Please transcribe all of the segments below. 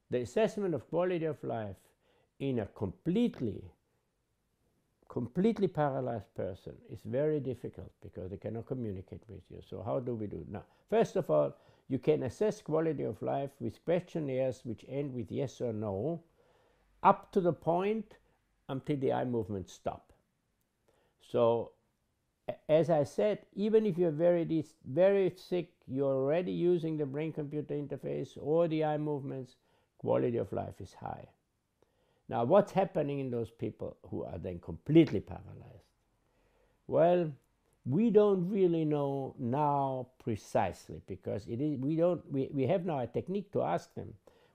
the assessment of quality of life in a completely paralyzed person is very difficult because they cannot communicate with you. So how do we do it? Now, first of all, you can assess quality of life with questionnaires which end with yes or no, up to the point until the eye movements stop. So, as I said, even if you're very sick, you're already using the brain-computer interface or the eye movements, quality of life is high. Now, what's happening in those people who are then completely paralyzed? Well, we don't really know now precisely, because we have now a technique to ask them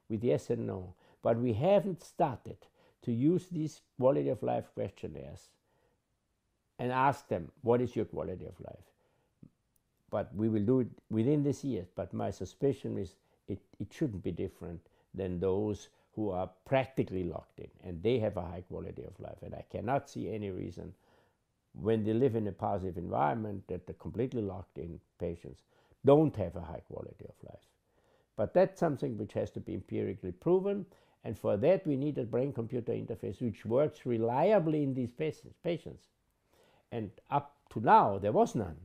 with yes and no, but we haven't started to use these quality of life questionnaires and ask them, what is your quality of life? But we will do it within this year. But my suspicion is it shouldn't be different than those who are practically locked in, and they have a high quality of life. And I cannot see any reason when they live in a positive environment that the completely locked in patients don't have a high quality of life. But that's something which has to be empirically proven, and for that we need a brain-computer interface which works reliably in these patients. And up to now there was none,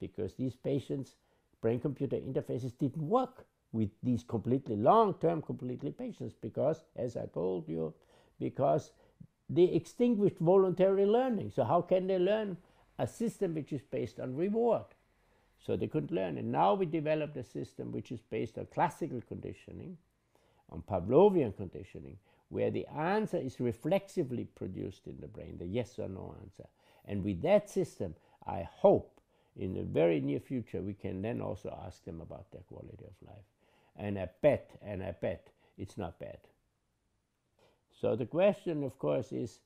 because these patients' brain-computer interfaces didn't work with these completely long-term completely patients, because, as I told you, because they extinguished voluntary learning. So how can they learn a system which is based on reward? So they couldn't learn. And now we developed a system which is based on classical conditioning, on Pavlovian conditioning, where the answer is reflexively produced in the brain, the yes or no answer. And with that system, I hope in the very near future we can then also ask them about their quality of life. And I bet it's not bad. So the question, of course, is,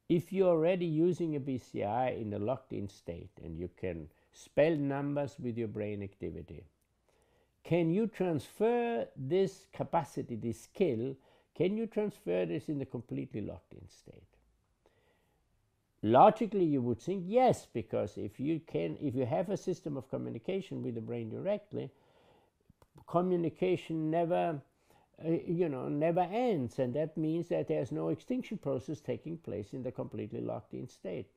if you're already using a BCI in a locked-in state and you can spell numbers with your brain activity, can you transfer this capacity, this skill, can you transfer this in the completely locked-in state? Logically, you would think yes, because if you have a system of communication with the brain directly, communication never ends, and that means that there's no extinction process taking place in the completely locked-in state.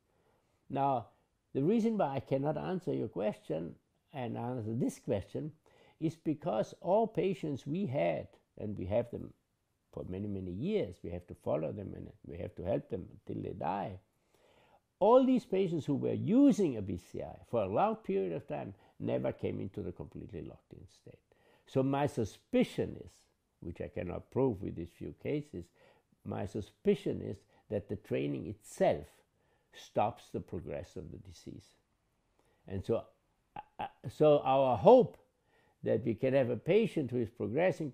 Now, the reason why I cannot answer your question and answer this question is because all patients we had, and we have them for many, many years, we have to follow them and we have to help them until they die. All these patients who were using a BCI for a long period of time never came into the completely locked-in state. So my suspicion is, which I cannot prove with these few cases, my suspicion is that the training itself stops the progress of the disease. And so our hope that we can have a patient who is progressing,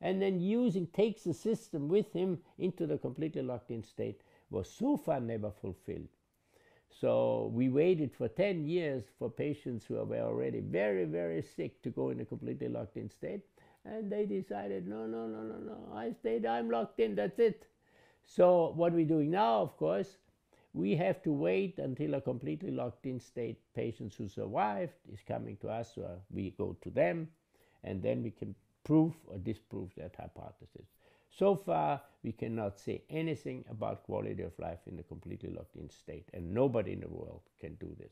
and then takes the system with him into the completely locked-in state was so far never fulfilled. So we waited for 10 years for patients who were already very, very sick to go in a completely locked-in state, and they decided, no, I'm locked in, that's it. So what we're doing now, of course, we have to wait until a completely locked-in state patients who survived is coming to us, or we go to them, and then we can prove or disprove that hypothesis. So far, we cannot say anything about quality of life in a completely locked-in state, and nobody in the world can do this.